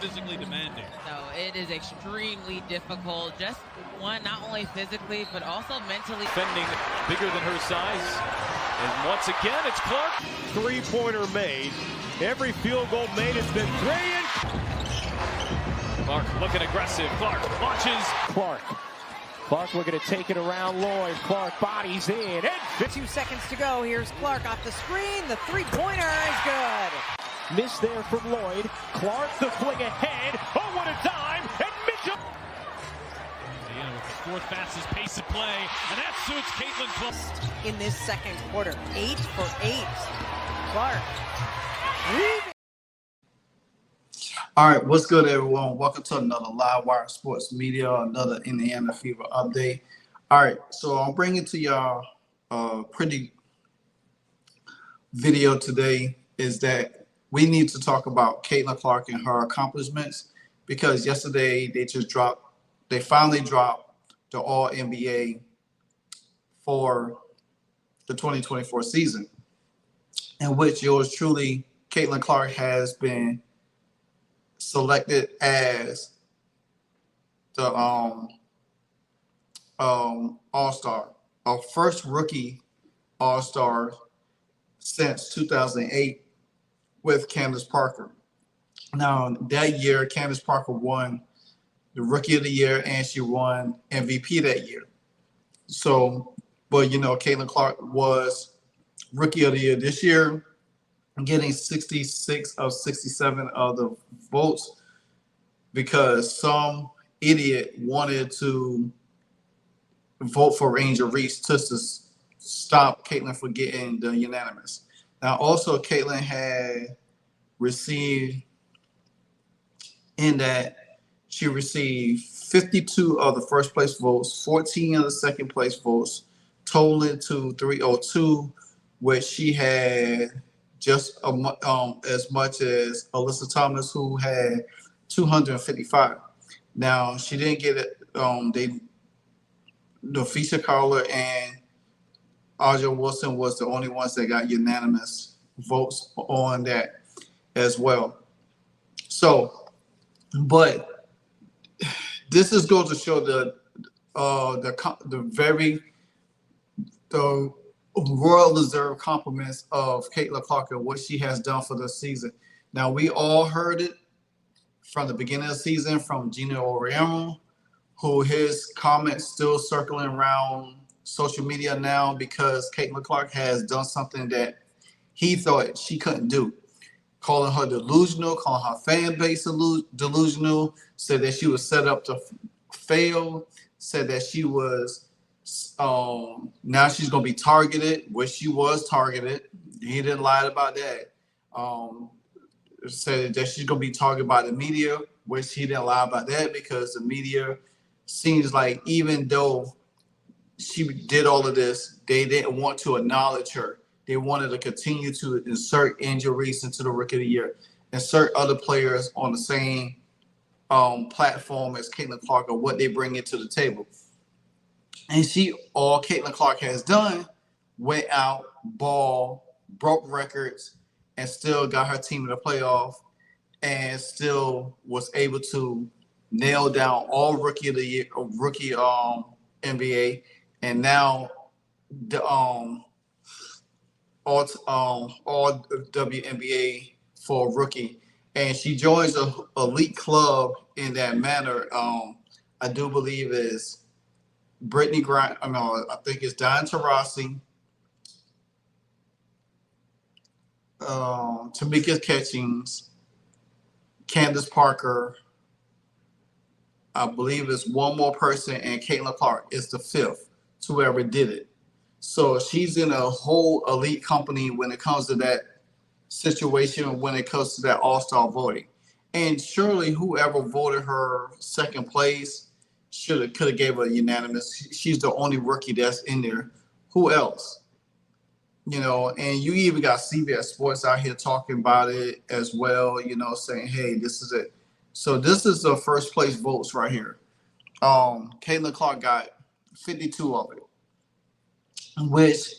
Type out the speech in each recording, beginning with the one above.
physically demanding. So it is extremely difficult. Just one, not only physically, but also mentally. Defending bigger than her size. And once again, it's Clark. Three-pointer made. Every field goal made has been three. Clark looking aggressive. Clark launches. Clark looking to take it around Lloyd. Clark bodies in. And 2 seconds to go. Here's Clark off the screen. The three-pointer is good. Miss there from Lloyd. Clark the fling ahead. Oh, what a dime. And Mitchell. With the fourth fastest pace of play. And that suits Caitlin Clark. In this second quarter, 8 for 8. Clark. All right, what's good, everyone? Welcome to another Live Wire Sports Media, another Indiana Fever update. All right, so I'm bringing to y'all a pretty video today is that we need to talk about Caitlin Clark and her accomplishments, because yesterday they finally dropped the All-NBA for the 2024 season, in which yours truly, Caitlin Clark, has been selected as the All-Star, our first rookie All-Star since 2008 with Candace Parker. Now, that year, Candace Parker won the Rookie of the Year and she won MVP that year. So, but you know, Caitlin Clark was Rookie of the Year this year, getting 66 of 67 of the votes because some idiot wanted to vote for Angel Reese just to stop Caitlin from getting the unanimous. Now, also, Caitlin had received in that she received 52 of the first place votes, 14 of the second place votes, totaling to 302, which she had just as much as Alyssa Thomas, who had 255. Now, she didn't get it. The feature caller and Aja Wilson was the only ones that got unanimous votes on that as well. So, but this is going to show the well-deserved compliments of Caitlin Clark and what she has done for this season. Now, we all heard it from the beginning of the season from Gino Oriamo, who his comments still circling around social media now because Caitlin Clark has done something that he thought she couldn't do, calling her delusional, calling her fan base delusional, said that she was set up to fail, said that she was now she's going to be targeted, which she was targeted. He didn't lie about that. Said that she's going to be targeted by the media, which he didn't lie about that because the media seems like even though she did all of this, they didn't want to acknowledge her. They wanted to continue to insert Angel Reese into the Rookie of the Year, insert other players on the same platform as Caitlin Clark or what they bring into the table. And all Caitlin Clark has done, went out, ball, broke records, and still got her team in the playoff, and still was able to nail down all Rookie of the Year, Rookie NBA, and now the all WNBA for rookie. And she joins a elite club in that manner. I do believe is Brittany Grant. I think it's Diane Taurasi, Tamika Catchings, Candace Parker. I believe it's one more person, and Caitlin Clark is the fifth to whoever did it. So she's in a whole elite company when it comes to that situation, when it comes to that all-star voting. And surely whoever voted her second place could have gave her a unanimous. She's the only rookie that's in there. Who else? You know, and you even got CBS Sports out here talking about it as well, you know, saying, hey, this is it. So this is the first place votes right here. Caitlin Clark got 52 of it, which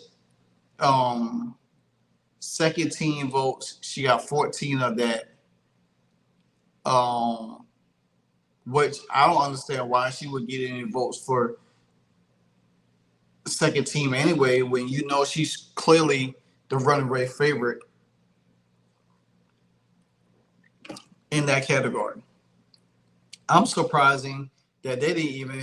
second team votes, she got 14 of that. which I don't understand why she would get any votes for second team anyway, when you know she's clearly the runaway favorite in that category. I'm surprising that they didn't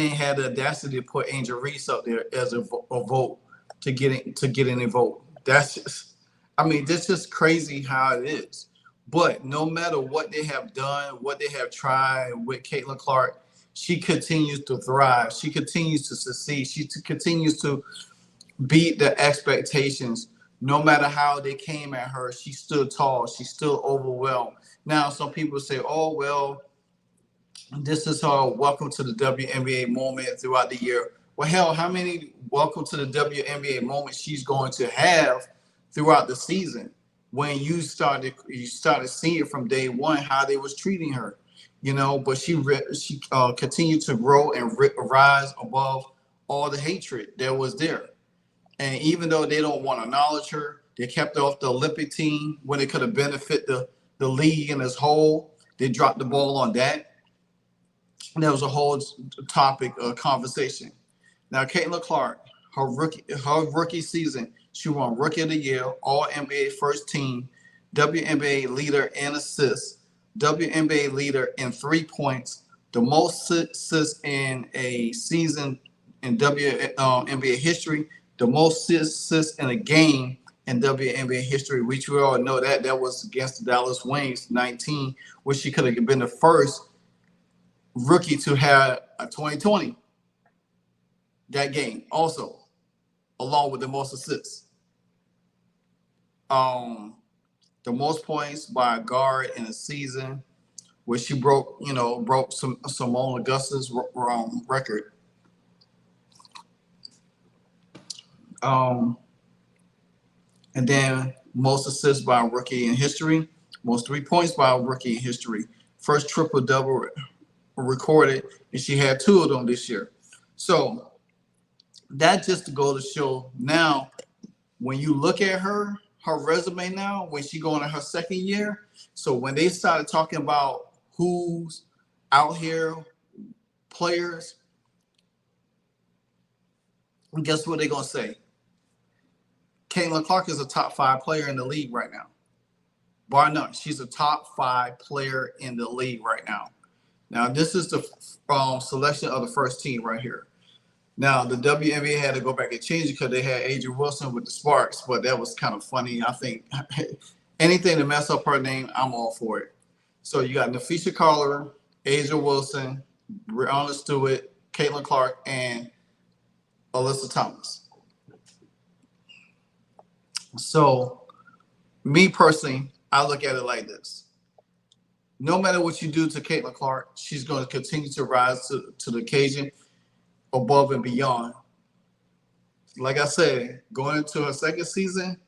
have the audacity to put Angel Reese up there as a vote to get any vote. That's just, I mean, that's just crazy how it is. But no matter what they have done, what they have tried with Caitlin Clark, she continues to thrive. She continues to succeed. She continues to beat the expectations. No matter how they came at her, she stood tall. She still overwhelmed. Now, some people say, oh, well, this is her welcome to the WNBA moment throughout the year. Well, hell, how many welcome to the WNBA moments she's going to have throughout the season when you started seeing from day one how they was treating her, you know? But she continued to grow and rise above all the hatred that was there. And even though they don't want to acknowledge her, they kept her off the Olympic team when it could have benefited the league in its whole. They dropped the ball on that. And that was a whole topic of conversation. Now, Caitlin Clark, her rookie season, she won Rookie of the Year, All-NBA First Team, WNBA leader in assists, WNBA leader in 3 points, the most assists in a season in WNBA history, the most assists in a game in WNBA history, which we all know that was against the Dallas Wings, 19, which she could have been the first rookie to have a 2020 that game also, along with the most assists. The most points by a guard in a season, where she broke Simone Augusta's record. And then most assists by a rookie in history, most 3 points by a rookie in history, first triple-double recorded, and she had 2 of them this year. So that just to go to show now, when you look at her resume now, when she going in her second year, so when they started talking about who's out here, players, and guess what they're going to say? Caitlin Clark is a top 5 player in the league right now. Bar none. She's a top 5 player in the league right now. Now, this is the selection of the first team right here. Now, the WNBA had to go back and change it because they had Adrian Wilson with the Sparks, but that was kind of funny. I think anything to mess up her name, I'm all for it. So you got Nafisha Carter, Adrian Wilson, Brianna Stewart, Caitlin Clark, and Alyssa Thomas. So, me personally, I look at it like this. No matter what you do to Caitlin Clark, she's going to continue to rise to the occasion, above and beyond. Like I said, going into her second season,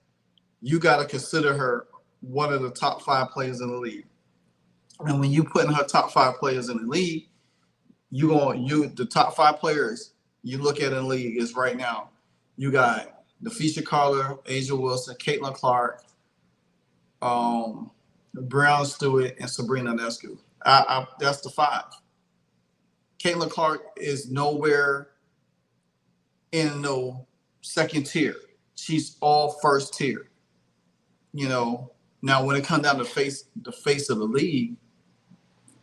you got to consider her one of the top 5 players in the league. And when you put in her top 5 players in the league, the top 5 players you look at in the league is right now. You got Nafisha Carter, Asia Wilson, Caitlin Clark, Brown Stewart, and Sabrina Ionescu. That's the 5. Caitlin Clark is nowhere in no second tier. She's all first tier. You know, now when it comes down to the face of the league,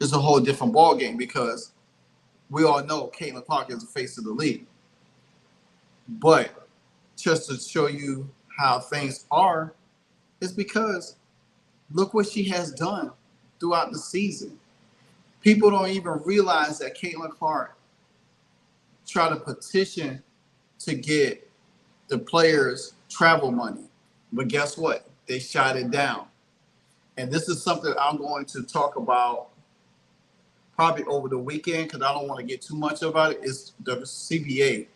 it's a whole different ballgame because we all know Caitlin Clark is the face of the league. But just to show you how things are, is because look what she has done throughout the season. People don't even realize that Caitlin Clark tried to petition to get the players travel money. But guess what? They shot it down. And this is something I'm going to talk about probably over the weekend because I don't want to get too much about it. It's the CBA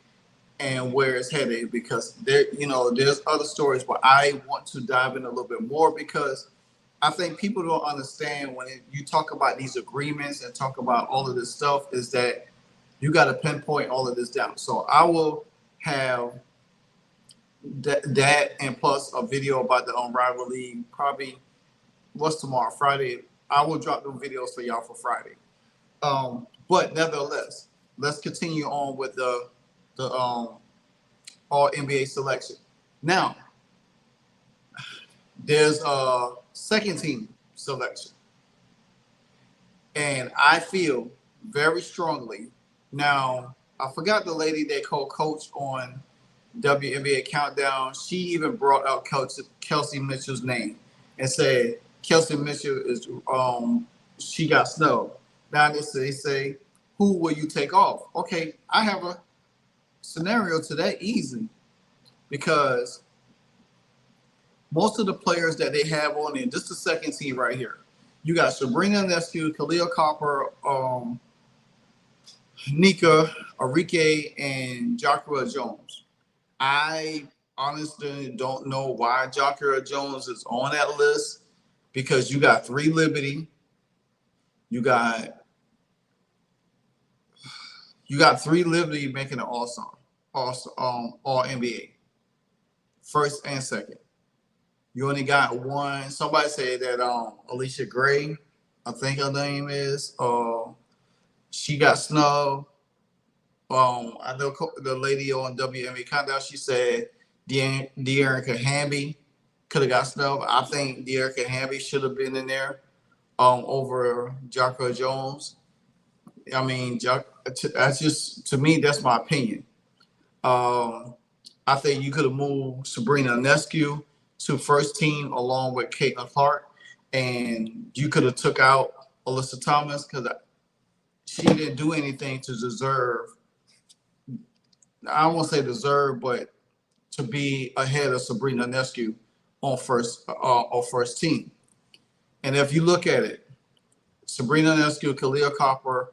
and where it's headed because there's other stories, but I want to dive in a little bit more because I think people don't understand when you talk about these agreements and talk about all of this stuff is that you got to pinpoint all of this down. So I will have that and plus a video about the Unrivaled League probably what's tomorrow? Friday. I will drop them videos for y'all for Friday. But nevertheless, let's continue on with the All NBA selection. Now, there's a second team selection, and I feel very strongly. Now, I forgot the lady they called coach on WNBA Countdown. She even brought out Kelsey Mitchell's name and said Kelsey Mitchell is she got snubbed. Now they say, who will you take off? Okay, I have a scenario to that easy, because most of the players that they have on there, just the second team right here, you got Sabrina Ionescu, Khalil Copper, Nika, Arike, and Joshua Jones. I honestly don't know why Joshua Jones is on that list, because you got 3 Liberty, you got 3 Liberty making an all-star, all NBA, first and second. You only got 1. Somebody said that Alicia Gray, I think her name is, she got snubbed. I know the lady on WNBA Countdown, she said De'Erica Hamby could have got snubbed. I think De'Erica Hamby should have been in there over Joshua Jones. I mean, that's just, to me, that's my opinion. I think you could have moved Sabrina Ionescu to first team along with Caitlin Clark, and you could have took out Alyssa Thomas, because she didn't do anything to deserve, I don't want to say deserve, but to be ahead of Sabrina Ionescu on first team. And if you look at it, Sabrina Ionescu, Khalil Copper,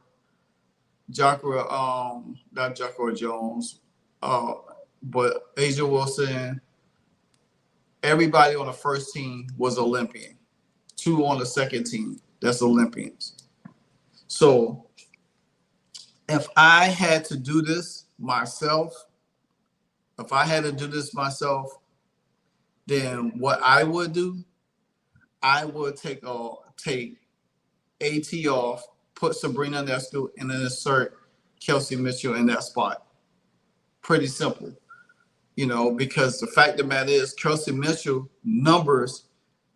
not Joshua Jones, but Asia Wilson, everybody on the first team was Olympian. 2 on the second team, that's Olympians. So if I had to do this myself, then what I would do, I would take AT off, put Sabrina Ionescu, and then insert Kelsey Mitchell in that spot. Pretty simple. Because the fact of the matter is, Kelsey Mitchell numbers,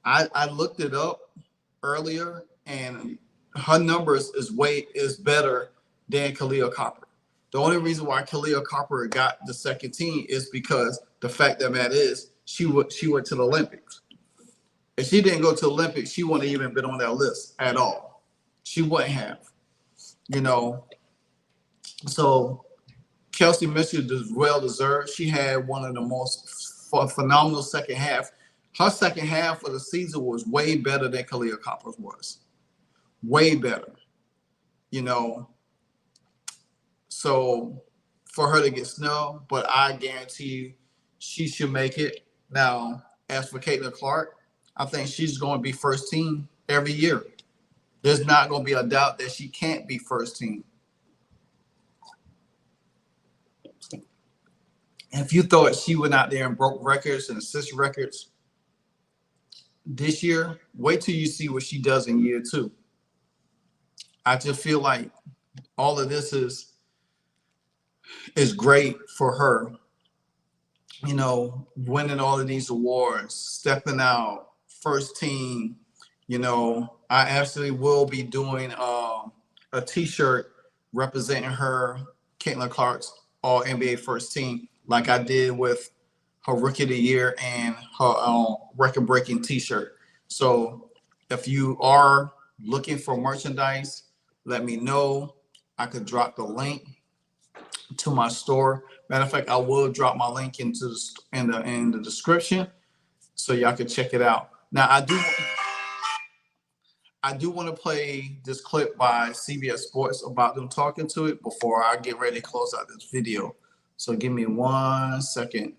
I looked it up earlier, and her numbers is better than Khalil Copper. The only reason why Khalil Copper got the second team is because the fact of the matter is, she went to the Olympics. If she didn't go to the Olympics, she wouldn't have even been on that list at all. She wouldn't have. So Kelsey Mitchell is well deserved. She had one of the most phenomenal second half. Her second half of the season was way better than Khalil Copper's was. Way better. So for her to get snubbed, but I guarantee you she should make it. Now, as for Caitlin Clark, I think she's going to be first team every year. There's not going to be a doubt that she can't be first team. If you thought she went out there and broke records and assist records this year, wait till you see what she does in year 2. I just feel like all of this is great for her. Winning all of these awards, stepping out, first team. I actually will be doing a T-shirt representing her, Caitlin Clark's All NBA first team, like I did with her Rookie of the Year and her record-breaking T-shirt. So if you are looking for merchandise, let me know. I could drop the link to my store. Matter of fact, I will drop my link in the description so y'all can check it out. Now, I do want to play this clip by CBS Sports about them talking to it before I get ready to close out this video. So give me 1 second.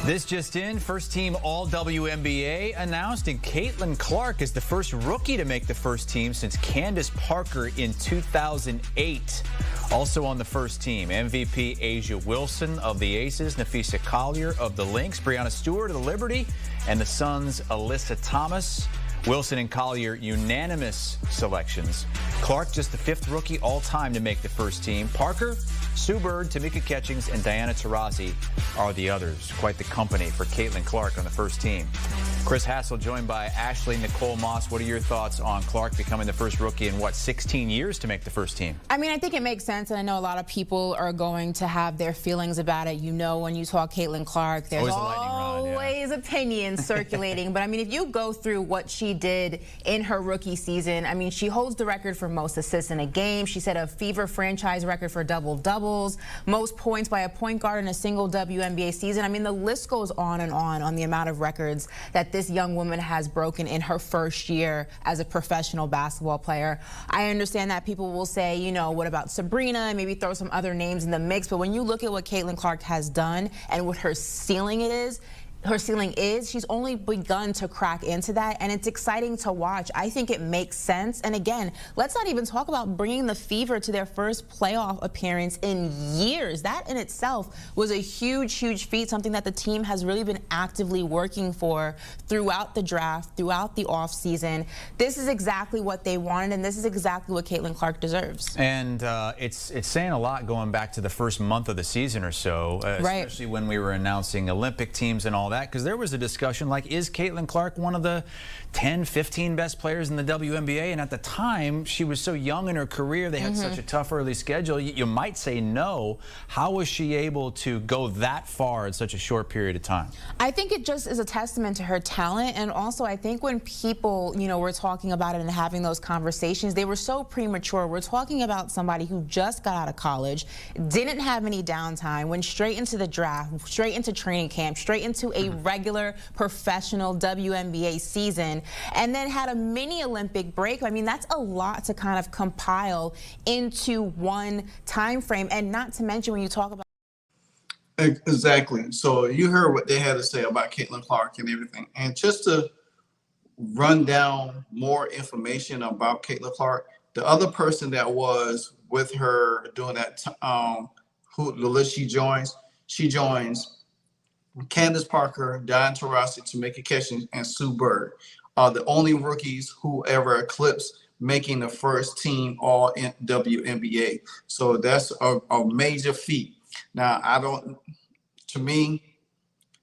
This just in, First Team All-WNBA announced, and Caitlin Clark is the first rookie to make the first team since Candace Parker in 2008. Also on the first team, MVP Asia Wilson of the Aces, Nafisa Collier of the Lynx, Brianna Stewart of the Liberty, and the Suns' Alyssa Thomas. Wilson and Collier unanimous selections. Clark just the 5th rookie all-time to make the first team. Parker, Sue Bird, Tamika Catchings, and Diana Taurasi are the others. Quite the company for Caitlin Clark on the first team. Chris Hassel joined by Ashley Nicole Moss. What are your thoughts on Clark becoming the first rookie in, 16 years to make the first team? I mean, I think it makes sense, and I know a lot of people are going to have their feelings about it. You know, when you talk Caitlin Clark, there's always opinions circulating. But, I mean, if you go through what she did in her rookie season, I mean, she holds the record for most assists in a game. She set a Fever franchise record for double-doubles, most points by a point guard in a single WNBA season. I mean, the list goes on the amount of records that this young woman has broken in her first year as a professional basketball player. I understand that people will say, you know, what about Sabrina, and maybe throw some other names in the mix, but when you look at what Caitlin Clark has done and what her ceiling is, she's only begun to crack into that, and it's exciting to watch. I think it makes sense. And again, let's not even talk about bringing the Fever to their first playoff appearance in years. That in itself was a huge, huge feat, something that the team has really been actively working for throughout the draft, throughout the offseason. This is exactly what they wanted, and this is exactly what Caitlin Clark deserves. And it's saying a lot going back to the first month of the season or so, especially when we were announcing Olympic teams and all that, because there was a discussion like, is Caitlin Clark one of the 10, 15 best players in the WNBA? And at the time, she was so young in her career, they had such a tough early schedule. You might say no. How was she able to go that far in such a short period of time? I think it just is a testament to her talent, and also I think when people, you know, were talking about it and having those conversations, they were so premature. We're talking about somebody who just got out of college, didn't have any downtime, went straight into the draft, straight into training camp, straight into a regular professional WNBA season, and then had a mini Olympic break. I mean, that's a lot to kind of compile into one time frame, and not to mention when you talk about. Exactly. So you heard what they had to say about Caitlin Clark and everything. And just to run down more information about Caitlin Clark, the other person that was with her doing that, the list she joins Candace Parker, Diana Taurasi, Tamika Catchings, and Sue Bird are the only rookies who ever eclipsed making the first team all in WNBA. So that's a major feat. Now, to me,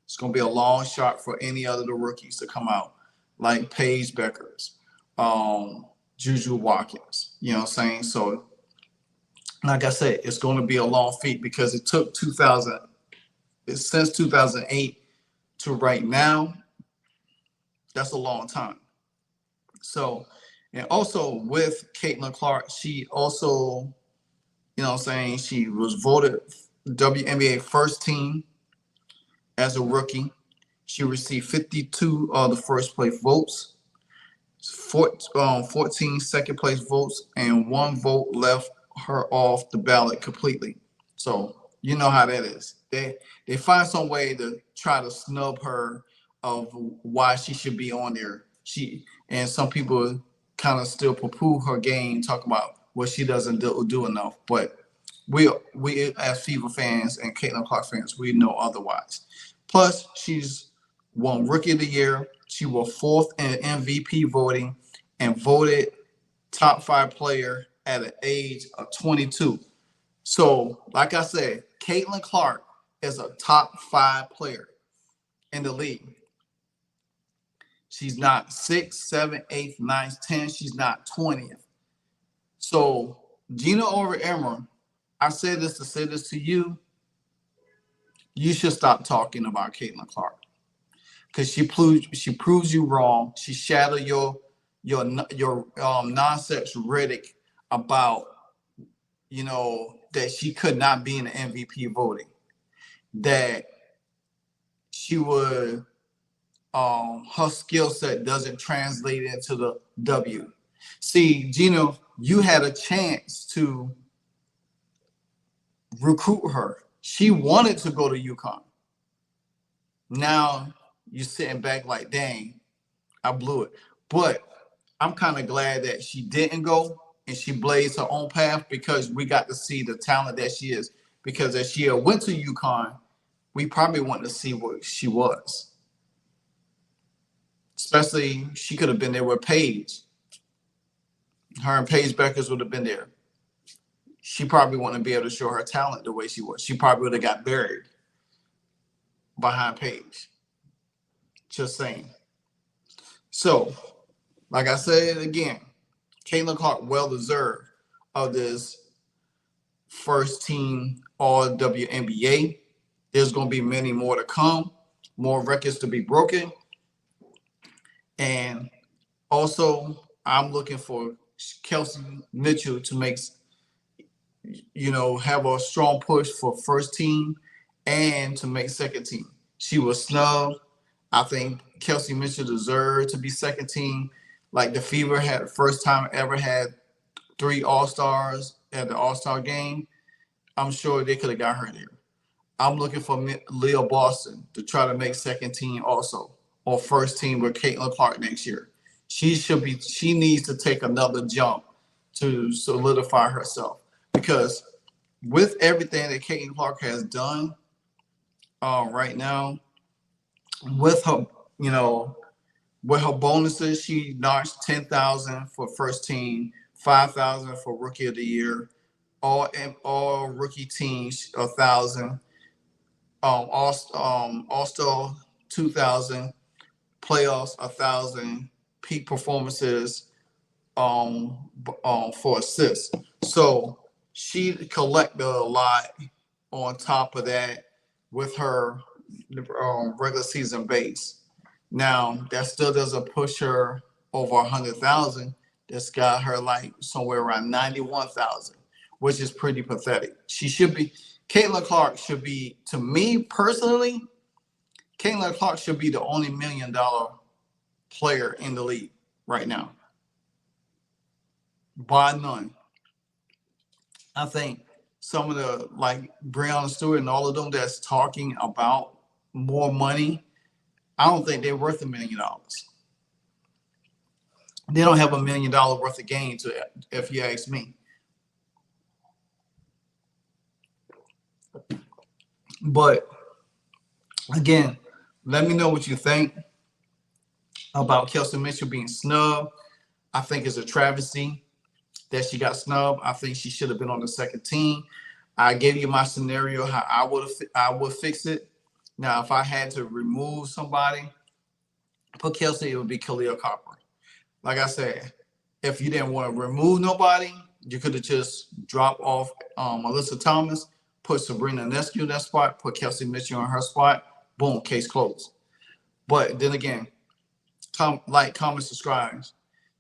it's going to be a long shot for any other of the rookies to come out, like Paige Beckers, Juju Watkins, you know what I'm saying? So, like I said, it's going to be a long feat because it took since 2008 to right now. That's a long time. So, and also with Caitlin Clark, she also, you know what I'm saying, she was voted WNBA first team as a rookie. She received 52 of the first place votes, 14 second place votes, and 1 vote left her off the ballot completely. So you know how that is. They find some way to try to snub her of why she should be on there. And some people kind of still poo-poo her game, talk about what she doesn't do enough. But we as Fever fans and Caitlin Clark fans, we know otherwise. Plus, she's won Rookie of the Year. She was 4th in MVP voting and voted top 5 player at an age of 22. So, like I said, Caitlin Clark is a top 5 player in the league. She's not 6th, 7th, 8th, 9th, 10th. She's not 20th. So, Gina Over-Emmer, I said this to say this to you. You should stop talking about Caitlin Clark because she proves you wrong. She shattered your nonsense rhetoric about, you know, that she could not be in the MVP voting, that she would her skill set doesn't translate into the W. See, Gino, you had a chance to recruit her. She wanted to go to UConn. now you're sitting back like, dang, I blew it. But I'm kind of glad that she didn't go and she blazed her own path, because we got to see the talent that she is. Because if she went to UConn, we probably wanted to see what she was. Especially, she could have been there with Paige. Her and Paige Beckers would have been there. She probably wouldn't be able to show her talent the way she was. She probably would have got buried behind Paige. Just saying. So, like I said again, Caitlin Clark well-deserved of this first team All-WNBA. There's going to be many more to come, more records to be broken. And also, I'm looking for Kelsey Mitchell to make, have a strong push for first team and to make second team. She was snubbed. I think Kelsey Mitchell deserved to be second team. Like the Fever had the first time ever had 3 All-Stars at the All-Star game. I'm sure they could have got her there. I'm looking for Leah Boston to try to make second team also, or first team with Caitlin Clark next year. She needs to take another jump to solidify herself, because with everything that Caitlin Clark has done right now, with her, with her bonuses, she notched 10,000 for first team, 5,000 for rookie of the year, all rookie teams 1,000, All-Star 2,000, playoffs 1,000, peak performances for assists. So she collected a lot on top of that with her regular season base. Now that still doesn't push her over 100,000. That's got her like somewhere around 91,000, which is pretty pathetic. Caitlin Clark should be, to me personally, Caitlin Clark should be the only $1 million player in the league right now. By none. I think some of the, like Breonna Stewart and all of them that's talking about more money, I don't think they're worth $1 million. They don't have $1 million worth of gain, if you ask me. But again, let me know what you think about Kelsey Mitchell being snubbed. I think it's a travesty that she got snubbed. I think she should have been on the second team. I gave you my scenario how I would fix it. Now, if I had to remove somebody, put Kelsey, it would be Khalil Copper. Like I said, if you didn't want to remove nobody, you could have just dropped off Alyssa Thomas, put Sabrina Ionescu in that spot, put Kelsey Mitchell in her spot. Boom, case closed. But then again, like, comment, subscribe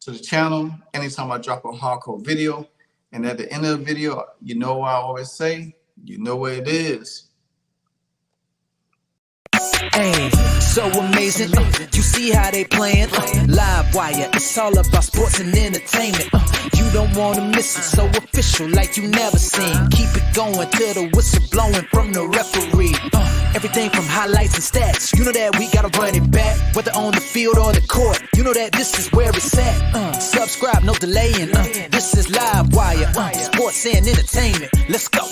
to the channel anytime I drop a hardcore video. And at the end of the video, you know what I always say, you know what it is. Hey, so amazing. You see how they playing? Live wire, it's all about sports and entertainment. You don't want to miss it, so official like you never seen. Keep it going till the whistle blowing from the referee. Everything from highlights and stats. You know that we gotta run it back, whether on the field or the court. You know that this is where it's at. Subscribe, no delaying. This is Live Wire, sports and entertainment. Let's go.